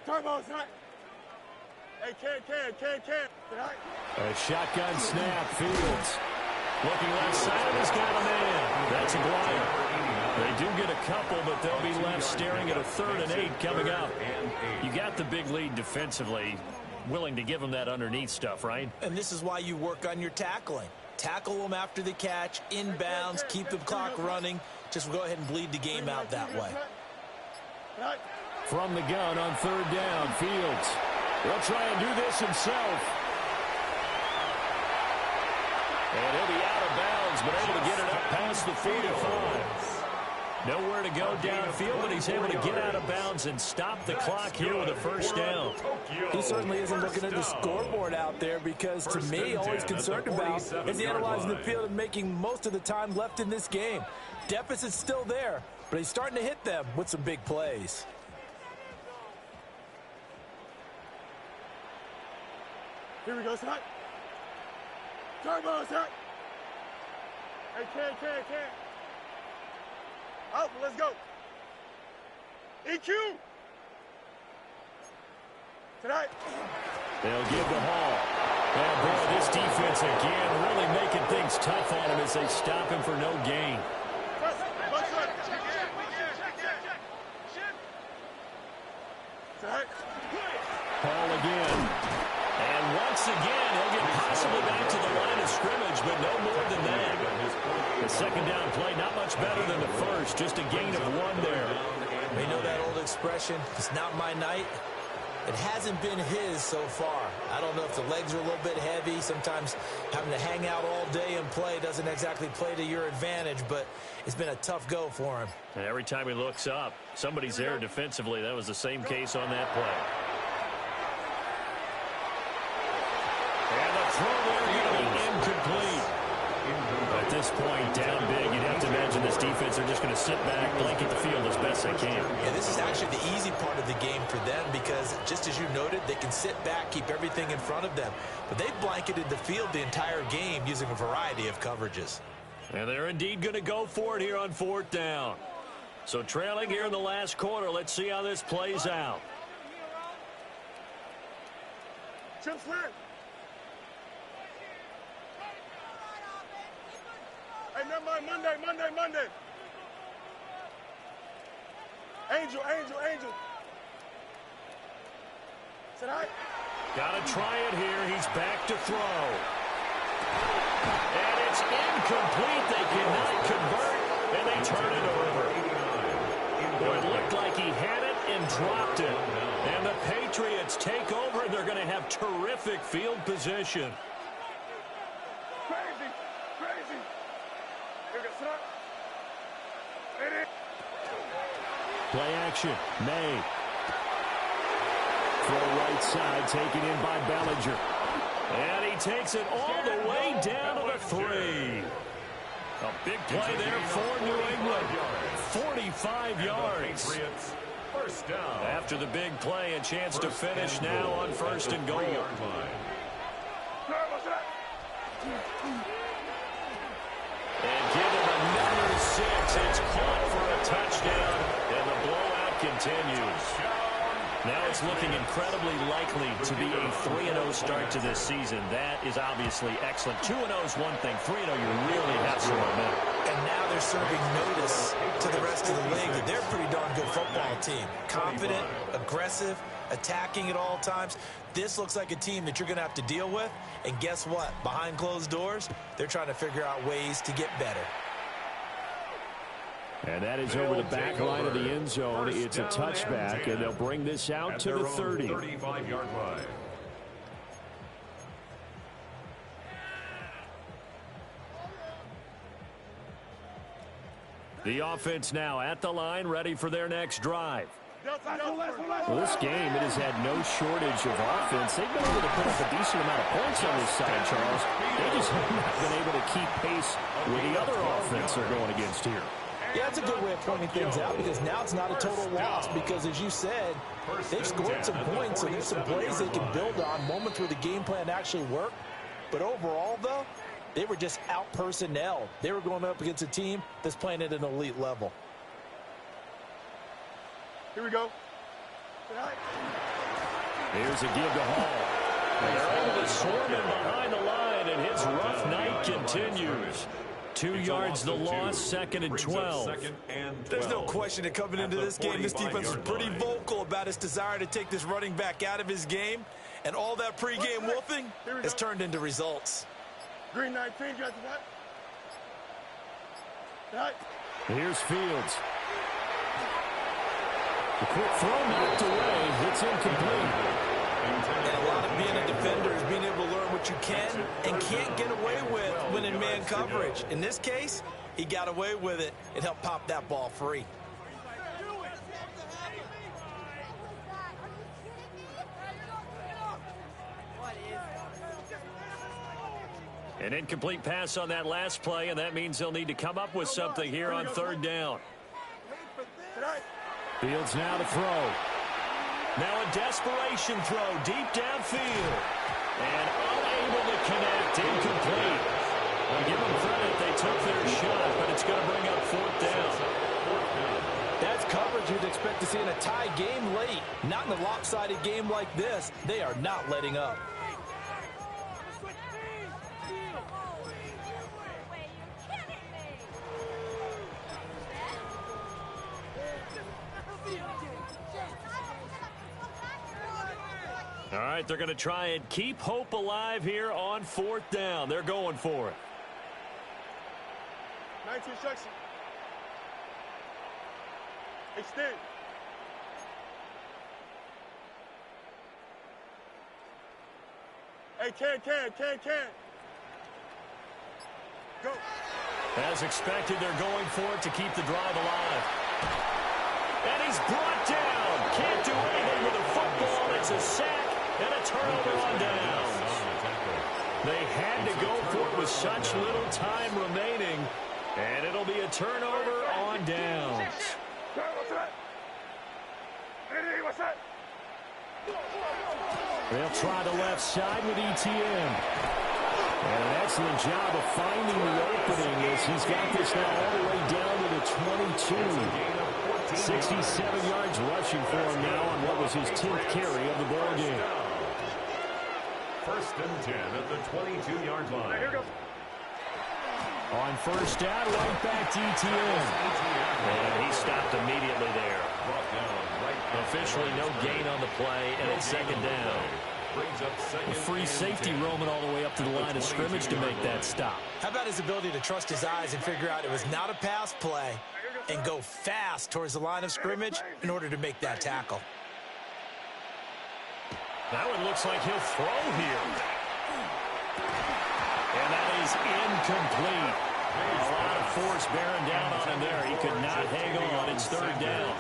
Turbo's hot. Hey, can. A shotgun snap, Fields. Looking left side, he's got a man. That's a glider. They do get a couple, but they'll be left staring at a 3rd and 8 coming up. You got the big lead defensively. Willing to give them that underneath stuff, right? And this is why you work on your tackling. Tackle them after the catch, inbounds, keep the clock running. Just go ahead and bleed the game out that way. From the gun on 3rd down, Fields. He'll try and do this himself. And he'll be out of bounds, but able to get it up past the 45. Nowhere to go downfield, but he's able to get out of bounds and stop the clock here with a first down. He certainly isn't looking at the scoreboard out there, because to me, all he's concerned about is analyzing the field and making most of the time left in this game. Deficit's still there, but he's starting to hit them with some big plays. Here we go, son. Turbo, son. Hey, can. Up, let's go. EQ. Tonight. They'll give the ball. And boy, this defense again really making things tough on him as they stop him for no gain. Ball again. And once again, he'll get possibly back to the line of scrimmage, but no more than that. The second down play, not much better than the first, just a gain of 1 there. You know that old expression, it's not my night. It hasn't been his so far. I don't know if the legs are a little bit heavy. Sometimes having to hang out all day and play doesn't exactly play to your advantage, but it's been a tough go for him. And every time he looks up, somebody's there defensively. That was the same case on that play. And the throw there going to be incomplete. At this point, down big, you'd have to imagine this defense are just going to sit back, blanket the field as best they can. Yeah, this is actually the easy part of the game for them because, just as you noted, they can sit back, keep everything in front of them. But they've blanketed the field the entire game using a variety of coverages. And they're indeed going to go for it here on 4th down. So trailing here in the last quarter, let's see how this plays out. Chip slant. Hey, never mind. Monday. Angel. Tonight. Got to try it here. He's back to throw. And it's incomplete. They cannot convert, and they turn it over. Well, it looked like he had it and dropped it. And the Patriots take over, and they're going to have terrific field position. Crazy. Here we go, son. Play action. May. Throw right side, taken in by Bellinger. And he takes it all the way down to the 3. A big play there for New England. 45 yards. First down. After the big play, a chance to finish now on 1st and goal. And give him another 6. It's caught for a touchdown, and the blowout continues. Now it's looking incredibly likely to be a 3-0 start to this season. That is obviously excellent. 2-0 is one thing. 3-0, you really have some momentum. And now they're serving notice to the rest of the league that they're a pretty darn good football team. Confident, aggressive, attacking at all times. This looks like a team that you're going to have to deal with. And guess what? Behind closed doors, they're trying to figure out ways to get better. And that is over the back line of the end zone. It's a touchback, and they'll bring this out to the 30. 35-yard line. The offense now at the line, ready for their next drive. Well, this game, it has had no shortage of offense. They've been able to put up a decent amount of points on this side, Charles. They just have not been able to keep pace with the other offense they're going against here. Yeah, that's a good way of pointing things out because now it's not a total loss because, as you said, they've scored some points and there's some plays they can build on, moments where the game plan actually worked. But overall, though, they were just out-personnel. They were going up against a team that's playing at an elite level. Here we go. Here's a give to Hall. They're able to swarm him behind the line, and his rough night continues. 2 yards the loss, 2nd and 12. There's no question that coming into this game, this defense was pretty vocal about its desire to take this running back out of his game, and all that pregame wolfing has turned into results. Green 19, you got that? Here's Fields. The quick throw knocked away. It's incomplete. And a lot of being a defender is being able to learn what you can and can't get away with when in man coverage. In this case, he got away with it and helped pop that ball free. An incomplete pass on that last play, and that means they'll need to come up with something here on 3rd down. Fields now to throw. Now a desperation throw deep downfield. And unable to connect. Incomplete. Well, give them credit. They took their shot, but it's going to bring up fourth down. That's coverage you'd expect to see in a tie game late. Not in a lopsided game like this. They are not letting up. All right, they're going to try and keep hope alive here on fourth down. They're going for it. 19 section. Extend. Hey, can. Go. As expected, they're going for it to keep the drive alive. And he's brought down. Can't do anything with a football. It's a sack and a turnover on downs. They had to go for it with such little time remaining. And it'll be a turnover on downs. They'll try the left side with ETN. And an excellent job of finding the opening as he's got this now all the way down to the 22. 67 yards rushing for him now on what was his 10th carry of the ball game. First and 10 at the 22-yard line. Here goes. On first down, right back to ETN. And he stopped immediately there. Officially no gain on the play, and it's second down. A free safety roaming all the way up to the line of scrimmage to make that stop. How about his ability to trust his eyes and figure out it was not a pass play and go fast towards the line of scrimmage in order to make that tackle. That one looks like he'll throw here. And that is incomplete. A lot of force bearing down on him there. He could not hang on. It's third down.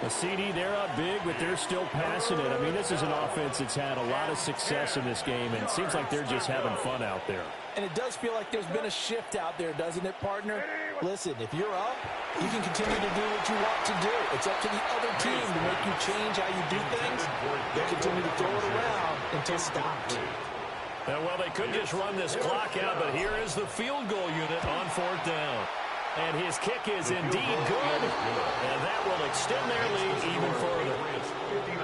The CD, they're up big, but they're still passing it. I mean, this is an offense that's had a lot of success in this game, and it seems like they're just having fun out there. And it does feel like there's been a shift out there, doesn't it, partner? Listen, if you're up, you can continue to do what you want to do. It's up to the other team to make you change how you do things. They'll continue to throw it around until stopped. Well, they could just run this clock out, but here is the field goal unit on fourth down. And his kick is indeed good, and that will extend their lead even further.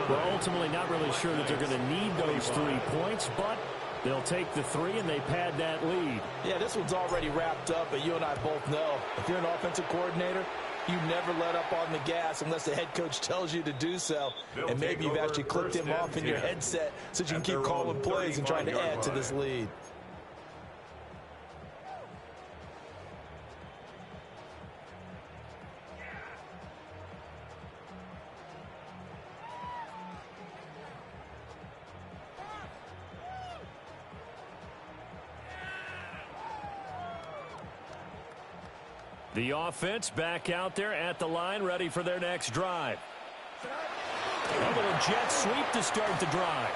Well, ultimately not really sure that they're going to need those 3 points, but they'll take the 3 and they pad that lead. Yeah, this one's already wrapped up, but you and I both know if you're an offensive coordinator, you never let up on the gas unless the head coach tells you to do so. And maybe you've actually clicked him off in your headset so that you can keep calling plays and trying to add to this lead. The offense back out there at the line, ready for their next drive. A little jet sweep to start the drive.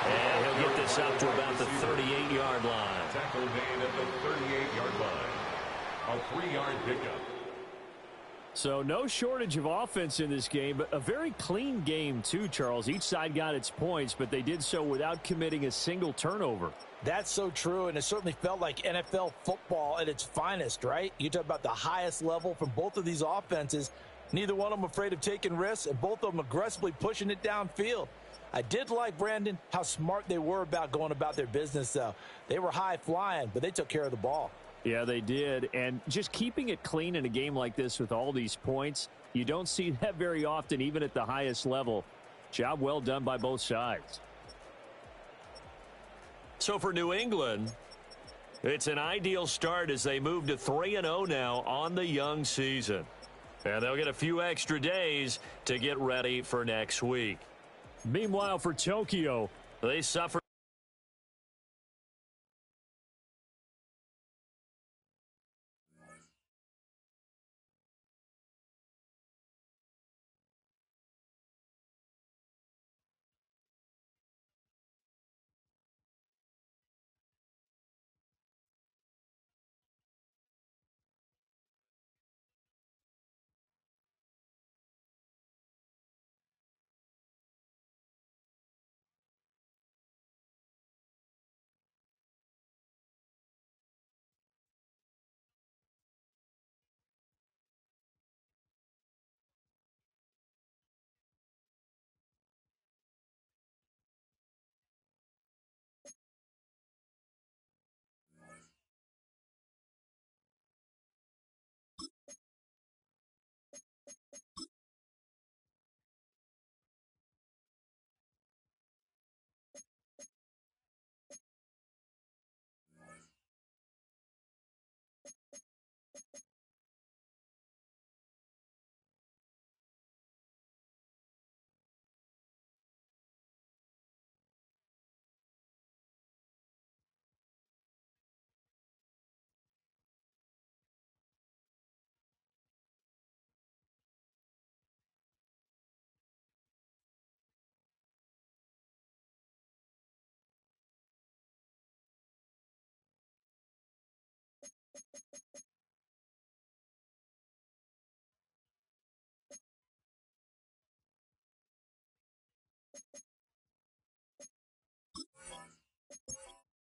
And he'll get this up to about the 38-yard line. Tackle made at the 38-yard line. A 3-yard pickup. So no shortage of offense in this game, but a very clean game too, Charles. Each side got its points, but they did so without committing a single turnover. That's so true, and it certainly felt like NFL football at its finest, right? You talk about the highest level from both of these offenses. Neither one of them afraid of taking risks, and both of them aggressively pushing it downfield. I did like, Brandon, how smart they were about going about their business, though. They were high-flying, but they took care of the ball. Yeah, they did, and just keeping it clean in a game like this with all these points, you don't see that very often, even at the highest level. Job well done by both sides. So for New England, it's an ideal start as they move to 3-0 now on the young season. And they'll get a few extra days to get ready for next week. Meanwhile, for Tokyo, they suffer.